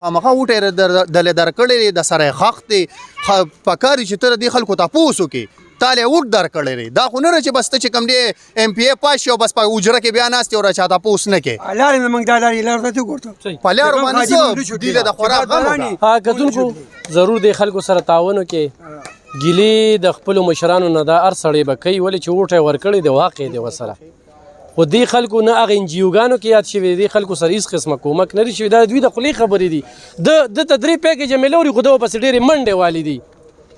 خامخا وټه دلې درکړې د سره حق دی پکاري چې تر دې خلکو تاسو کې تاله وټ درکړې دا خو نه چې بس ته چې کم دی ام پی ای پاس شو بس په اجره کې بیان است او را چاته پوس نه کې لارې موږ دا لارې لار ته ورته په لار باندې دی د خوراک غو ها کتونکو ضرور د خلکو سره تعاون کې ګلی د خپل مشرانو نه دا ار سړی به کوي ولې چې وټه ورکړې د واقع دی وسره خو دې خلکو نه هغه انجیوګانو کې یاد شوي دي خلکو سره هېڅ قسمه کومک نه شوي دا دوی د خولې خبرې دي د ته درې پیکیجه مې لوري خو ده پسې ډېرې منډې والي دي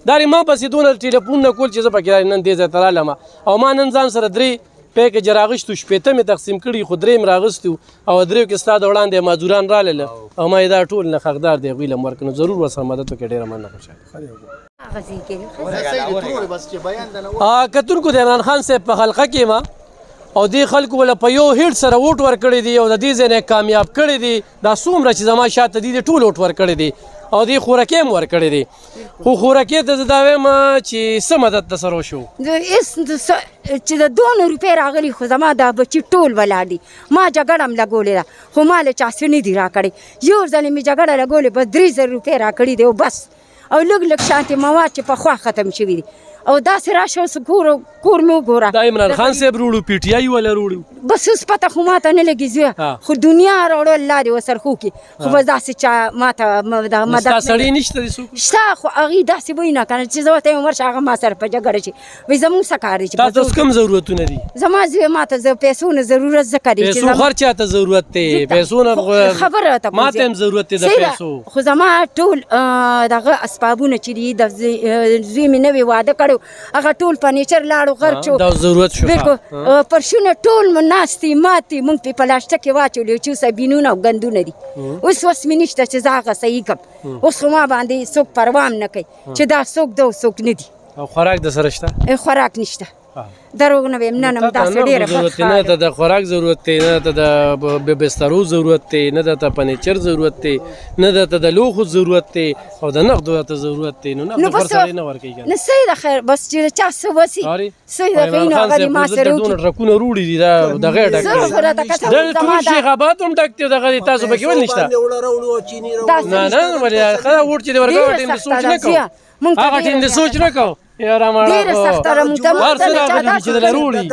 دا ما پسې دونه ټلیفون نه کول چې زه پکې نن دې ځای ته رالم او ما نن ځان سره درې پیکیجه راغشتو شپېته مې تقسیم کړي خو درې مې راغستو او درېو کې ستا د وړاندې مزدوران رالله او ما یې دا ټول نه حقدار دی هغوی له م ورکړو ضرور ورسره مدد وکړي ډېره مننه خوشحاله کتونکو د عمران خان صاحب په حلقه کې ما او دې خلکو ولا په یو هیټ سره ووټ ورکړی دی او د دې ځای نه کامیاب کړی دی دا څومره چې زما شاته دي ټول ووټ ورکړی دی او دې خوراکې هم ورکړی دی خو خوراکې ته زه دا وایم چې څه مدد ته سره وشو چې د 2 روپۍ راغلي خو زما دا بچي ټول ولاړ دي ما جګړه هم لګولې ده خو ما له چا څه نه دي راکړی یو ځل مې جګړه لګولې بس 3000 روپۍ راکړي دي او بس او لږ لږ شانتي مواد چې پخوا ختم شوي دي او داسې راشه اوس کور مې وګوره دا عمران خان صاحب روړو پی ټی آی ولا روړو بس اوس پته خو ماته نه لګي زویه خو دنیا راوړو الله دې ورسره خو کړي خو بس داسې چا ماته مدد ستا سړی نشته دي څوک شته خو هغې داسې وایي نه که نه چې زه ورته یم ورشه هغه ما سره په جګړه شي وایي زموږ څه کار دی تا ته اوس کوم ضرورتونه دي زما زوی ماته زه پیسو نه ضرورت ځکه دی پیسو هر چا ته ضرورت دی پیسو نه خبره ته ماته هم ضرورت دی د پیسو خو زما ټول دغه اسبابونه چې دي د زوی مې نوی واده کړی هغه ټول فرنیچر لاړو غرق شو دا ضرورت شو بالکل پرشونه ټول ناستې ماتې موږ پې پلاسټک کې واچولي چې اوس بینونه او ګندونه دي اوس مې نشته چې زه هغه صحیح کړم اوس خو ما باندې څوک پروا هم نه کوي چې دا څوک ده او څوک نه دي او خوراک د سره شته خوراک نشته دروغ نه ویم نه نه داسې ډېره ضرورت نه ته د خوراک ضرورت دی نه ته د بسترو ضرورت دی نه د ته فرنیچر ضرورت دی نه د ته د لوښو ضرورت دی او د نغدو ته ضرورت دی نو نغد پر سړی نه ورکوي نه صحیح ده خیر بس چې چا څه وسي صحیح ده خیر نو هغه دې ما سره وکړي دونه ټرکونه روړي دي دا دغه ډک دي دلته ټول شیخ آباد هم ډک دی دغه تاسو پکې ول نشته نه نه ولې خدا وټ چې ورکوه ټیم دې سوچ نه کوو هغه ټیم دې سوچ نه کوو یاره ډېره سخته ده موږ ته هر څه راغلي چې دله روړي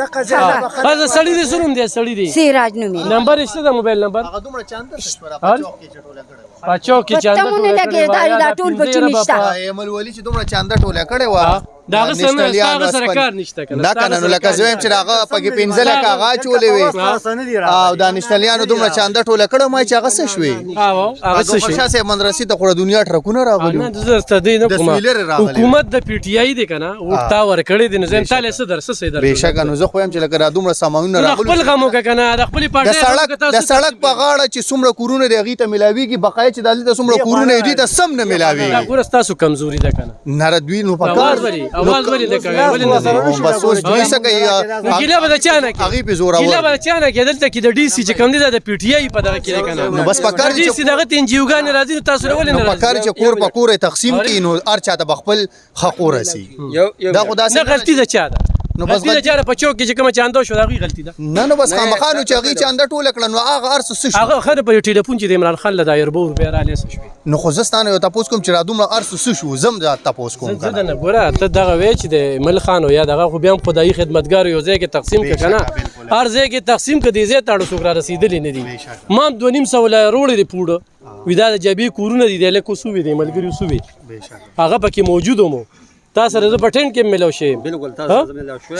دا سړي دې څه نوم دی سړي دی سراج نوم یې نمبر یې څه ده موبایل نمبر هغه دومره چانده شوه په چوک کې چانده ټوله دا ټول بچي نشته ایمل ولی چې دومره چانده ټوله کړې وه دا هغه سره کار نشته کنه دا کنه نو لکه زه وایم چې هغه پکې 15 لکه هغه چولې وي او دا نشتلیانو دومره چانده ټوله کړه ما چې هغه څه شوې هغه څه شوې شاسې مدرسې ته خو دنیا ټرکونه راغلي نه زه ستدې نه کوم حکومت د پی ټی آی دی کنه ورتا ورکړې دي نو زم تاله څه درس څه در بهشکه نو زه خو هم چې لکه را دومره سامانونه راغلي خپل غمو کنه د خپل پارټي د سړک په غاړه چې څومره کورونه دی هغې ته ملاویږي بقایي چې دلته څومره کورونه دي ته سم نه ملاویږي ګوره ستاسو کمزوري ده کنه نه دوی نو په کار اواز ولې ده بس اوس دوی څه کوي ګیله به د چا نه هغې پې زوراور ګیله به د چا نه کېدل ته کې د ډي سي چې کوم دی دا د پی ټي آی په دغه کې دی کنه نو بس په کار ډي سي دغه ته انجیوګانې راځي نو تاسو ولې نه راځي په کار چې کور په کور تقسیم کړي نو هر چا ته به خپل حق ورسي دا خو داسې نه غلطي د چا ده نو بس غلطي د چا ده په چوک کې چې کومه چانده شو د هغوی غلطي ده نه نو بس خامخا نو چې هغې چانده ټوله کړه نو هغه هر څه شو هغه ښه ده په یو ټلیفون چې د عمران خان له دا یربو روپۍ رالې څه شوې نو خو زه ستا نه یو تپوس کوم چې را دومره هر څه شو زه هم تپوس کوم زه نه ګوره ته دغه وایې چې د مل خان او یا دغه خو بیا هم خدایي خدمتګارو یو ځای کې تقسیم کړه که نه هر ځای کې تقسیم کړه دې ځای ته اړه څوک را رسېدلي نه دي ما هم 2.5 له روړې دي پوړه وي دا د جبې کورونه دي د هلکو سوې دي ملګري سوې هغه پکې موجود مو تا سره زه په ټینټ کې ملو شي بالکل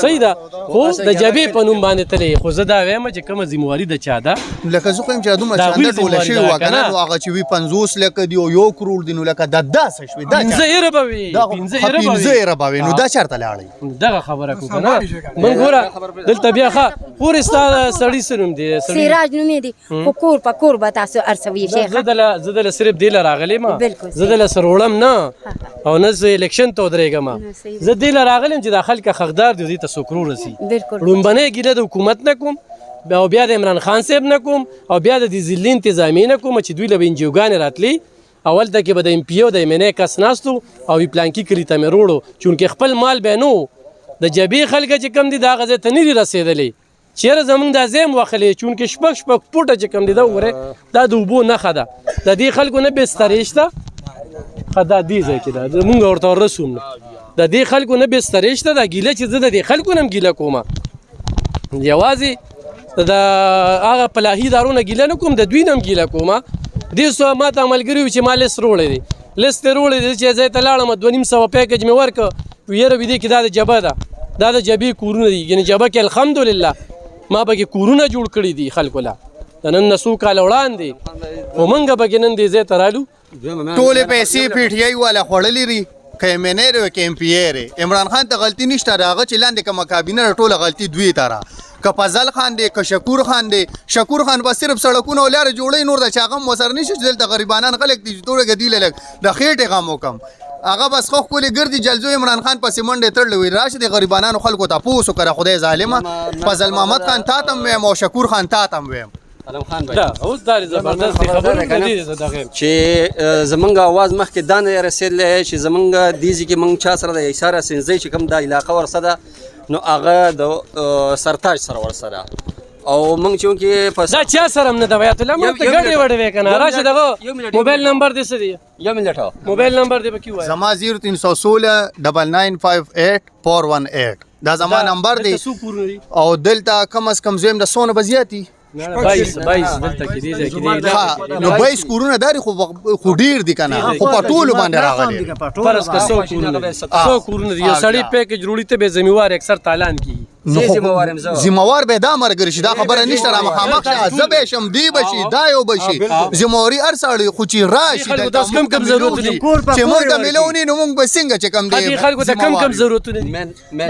صحیح ده خو د جبې په نوم باندې تلې خو زه دا وایم چې کومه ذمواري د چا ده لکه زه خو یم چې دومره چانده ټوله شوې وه که نه نو هغه چې وي 50 لکه دي او 1 کروړ دي نو لکه دا داسې شوې 15 ایره به وي 15 ایره به وي نو دا چېرته لاړئ دغه خبره کوو که نه موږ ګوره دلته بیا ښه خورې ستا سړي څه نوم دی سراج نوم یې دی خو کور په کور به تاسو ارسوي زه دله صرف دې له راغلی یم زه دله سره وړم نه او نه زه الیکشن ته ودرېږم زه دې له راغلم چې دا خلک حقدار دي دې ته څوک رورسي لومبنۍ ګیله د حکومت نه کوم او بیا د عمران خان صاحب نه کوم او بیا د دې ضلعي انتظامیې نه کوم چې دوی له به انجیوګانې راتلي اول ته کې به د ام پي او د ام ان اې کس ناستو او وي پلانکي کلي ته مې روړو چونکې خپل مال به نو د جبې خلکه چې کم دي د هغه ځای ته نه دي رسېدلی چیرې زمونږ دا ځای موخلې چونکې شپږ فوټه چې کوم دی دا وګورئ دا د اوبو نښه ده د دې خلکو نه بسترې شته ښه دا دې ځای کې ده مونږ ورته ورسو نه د دې خلکو نه بسترې شته دا ګیله چې زه د دې خلکو نه هم ګیله کومه یوازې د هغه پلاهي ادارو نه ګیله نه کوم د دوی نه هم ګیله کومه دې سو ما ته ملګري وي چې ما لیست روړی دی لیست یې روړی دی چې ځای ته لاړم 250 پیکج مې ورکړ یاره ویدې کې دا د جبه ده دا د جبې کورونه دي یعنې جبه کې الحمدلله ما پکې کورونه جوړ کړي دي خلکو له د نن نه څو کاله وړاندې خو موږ پکې نن دې ځای ته رالو ټولې پیسې پی ټی آی والا خوړلې ری که ایم این ای که ایم پی ای ری عمران خان ته غلطي نشته د هغه چې لاندې کومه کابینه ټوله غلطي دوی ته را که فضل خان دی که شکور خان دی شکور خان به صرف سړکونه او لارې جوړوي نور د چا غم ورسره نشي چې دلته غریبانان خلک دي چې توره ګدي لږ د خېټې غم وکم هغه بس خو ښکلې ګردي جلزو عمران خان پسې منډې تړلې وي راشه د غریبانانو خلکو تپوس وکړه خدای ظالمه فضل محمد خان تا ته هم ویم او شکور خان تا ته هم ویم اوس دا زبردست خبره کوي چې زمونږ आवाज مخکې دا نه رسېدلی چې زمونږ دې ځای کې مونږ چا سره د ایساره سنځی چې کوم دا علاقه ورسره ده نو هغه د سرتاج سره ورسره او مونږ چونکې په دا چا سره هم نه ده بیات الله ما ته ګډې وډې وې که نه راشه دغه موبایل نمبر دې څه دی یو منټ موبایل نمبر دې به کې ووایه زما 0316 9958 418 دا زما نمبر دی څو کورونه دي او دلته کم از کم زویم د سونه به زیاتي 22 دلته کې دی ځای کې دی ها نو 22 کورونه داري خو ډیر دي کنه خو په ټولو باندې راغلي فرض که 100 کورونه دي 100 کورونه دي یو سړی پیکج جوړی ته به ذمہوار اکثر تالان کی ذمہوار به دا مرګ شي دا خبره نشته را مخامخ زبې شم دی بشي دا یو بشي ذمہواری هر سړی خو چې راشي د کم ضرورت دي چې موږ د ملونی نو موږ به څنګه چې کم دی خلکو ته کم ضرورت دي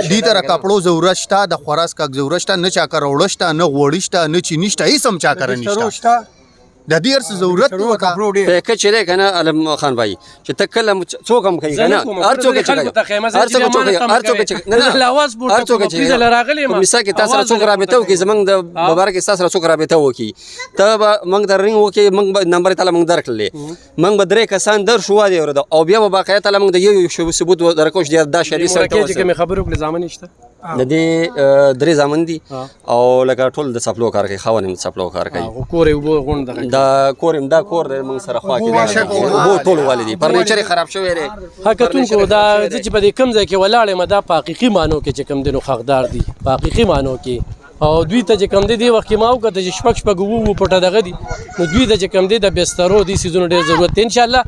دي تر کپړو ضرورت شته د خوراک کا ضرورت شته نه چا کروړ شته نه غوړی شته نه چی نشته هیڅ هم چا کار نشته د دې ارس ضرورت وکړه پیکج چې کنه علم خان بھائی چې تکله څوک هم کوي کنه هر څوک چې نه لاواز بوټ هر څوک چې راغلی ما مثال کې تاسو څوک رابطه وکي زمنګ د مبارک تاسو څوک رابطه وکي ته موږ د رنګ وکي موږ نمبر تعالی موږ درکړلې موږ به درې کسان در شو دی ورته او بیا به باقاعده تعالی موږ د یو ثبوت درکوش دی د شری سره کې خبرو کله ځامن نشته د دې درې ځامن دي او لکه ټول د سپلو کار کوي خاونې سپلو کار کوي کور یو غوند دا کور د موږ سره خوا کې وو ټول والدي فرنیچر خراب شوی دی حقیقتون کو دا چې په دې کم ځای کې ولاړې ما دا په حقیقي مانو کې چې کم دینو حقدار دي په حقیقي مانو کې او دوی ته چې کم دی وخت کې ما وکړه چې شپږ وو پټه دغه دي نو دوی ته چې کم دی د بسترو دي سيزونو ډېر ضرورت دی ان شاء الله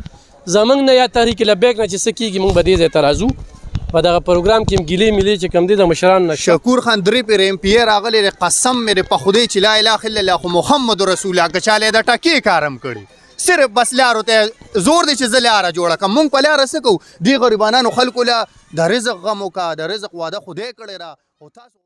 زمنګ نه یا تحریک لبیک نه چې سکیږي موږ به دې ځای ته راځو په دغه پروګرام کې ګیلې ملي چې کم دي د مشران نه شکور خان درې پر ایم پی راغلی قسم مې په خدای چې لا اله الا الله محمد رسول الله کچاله د ټکی کارم کړي صرف بس لارو ته زور دي چې زلاره جوړه کوم مونږ په لار سکو دی غریبانو خلکو له د رزق غمو کا د رزق واده خدای کړی را او تاسو